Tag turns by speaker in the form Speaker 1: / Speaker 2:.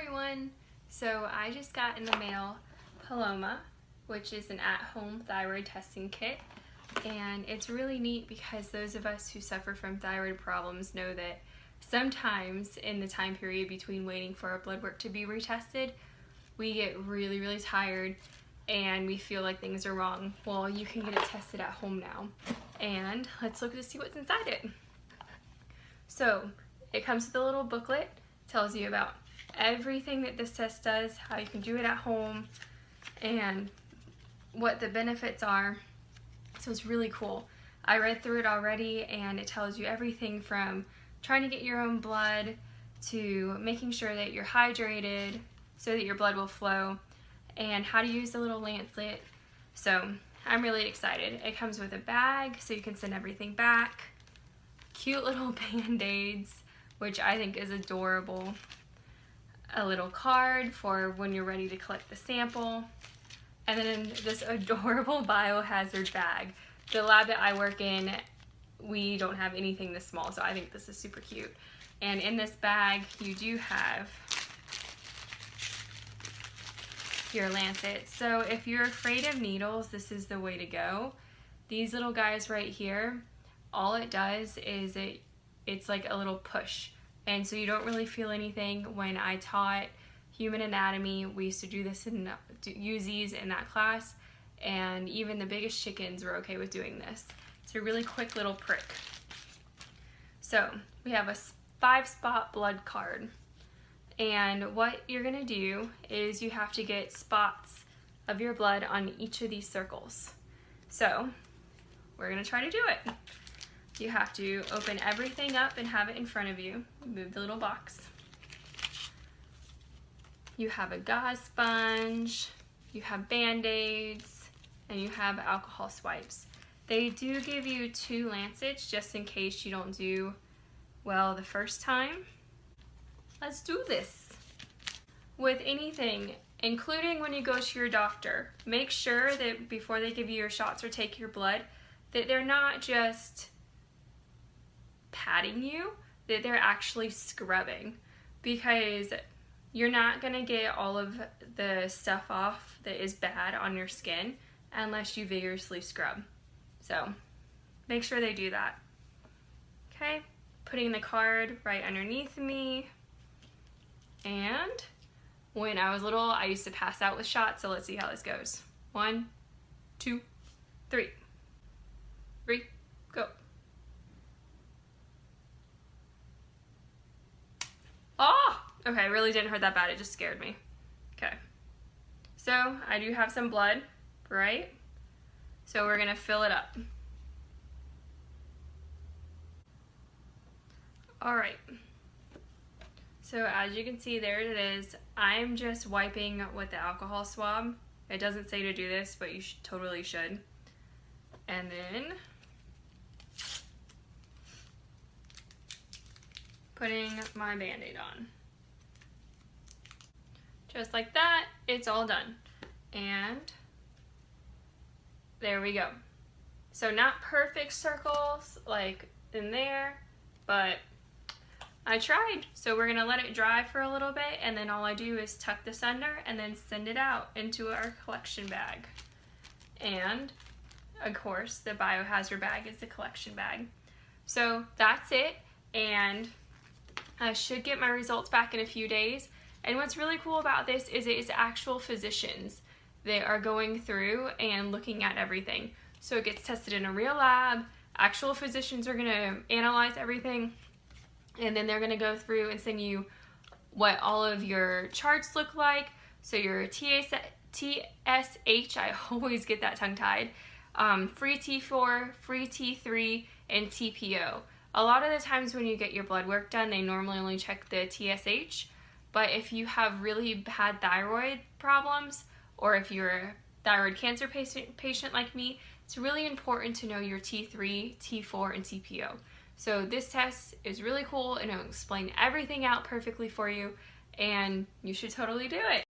Speaker 1: everyone! So I just got in the mail Paloma, which is an at-home thyroid testing kit, and it's really neat because those of us who suffer from thyroid problems know that sometimes in the time period between waiting for our blood work to be retested, we get really tired and we feel like things are wrong. Well, you can get it tested at home now, and let's look to see what's inside it. So it comes with a little booklet, tells you about everything that this test does, how you can do it at home, and what the benefits are. So it's really cool. I read through it already, and it tells you everything from trying to get your own blood to making sure that you're hydrated so that your blood will flow, and how to use the little Lancet. So I'm really excited. It comes with a bag so you can send everything back, cute little band-aids, which I think is adorable, a little card for when you're ready to collect the sample, and then this adorable biohazard bag. The lab that I work in, we don't have anything this small, so I think this is super cute. And in this bag, you do have your Lancet. So if you're afraid of needles, this is the way to go. These little guys right here, all it does is it's like a little push. And so you don't really feel anything. When I taught human anatomy, we used to do this and use these in that class, and even the biggest chickens were okay with doing this. It's a really quick little prick. So we have a 5-spot blood card, and what you're gonna do is you have to get spots of your blood on each of these circles. So we're gonna try to do it. You have to open everything up and have it in front of you. Move the little box. You have a gauze sponge, you have band-aids, and you have alcohol swipes. They do give you 2 Lancets just in case you don't do well the first time. Let's do this. With anything, including when you go to your doctor, make sure that before they give you your shots or take your blood, that they're not just patting you, that they're actually scrubbing, because you're not gonna get all of the stuff off that is bad on your skin unless you vigorously scrub. So make sure they do that. Okay, putting the card right underneath me. And when I was little, I used to pass out with shots, so let's see how this goes. 1, 2, 3. 3, go. Oh, okay, really didn't hurt that bad, it just scared me. Okay, so I do have some blood, right? So we're gonna fill it up. All right, so as you can see, there it is. I'm just wiping with the alcohol swab. It doesn't say to do this, but you totally should. And then putting my band-aid on. Just like that, it's all done. And there we go. So not perfect circles like in there, but I tried. So we're gonna let it dry for a little bit, and then all I do is tuck this under and then send it out into our collection bag. And of course, the biohazard bag is the collection bag. So that's it, and I should get my results back in a few days. And what's really cool about this is it's actual physicians that are going through and looking at everything. So it gets tested in a real lab. Actual physicians are gonna analyze everything, and then they're gonna go through and send you what all of your charts look like. So your TSH, I always get that tongue-tied, free T4, free T3, and TPO. A lot of the times when you get your blood work done, they normally only check the TSH, but if you have really bad thyroid problems, or if you're a thyroid cancer patient like me, it's really important to know your T3, T4, and TPO. So this test is really cool, and it'll explain everything out perfectly for you, and you should totally do it.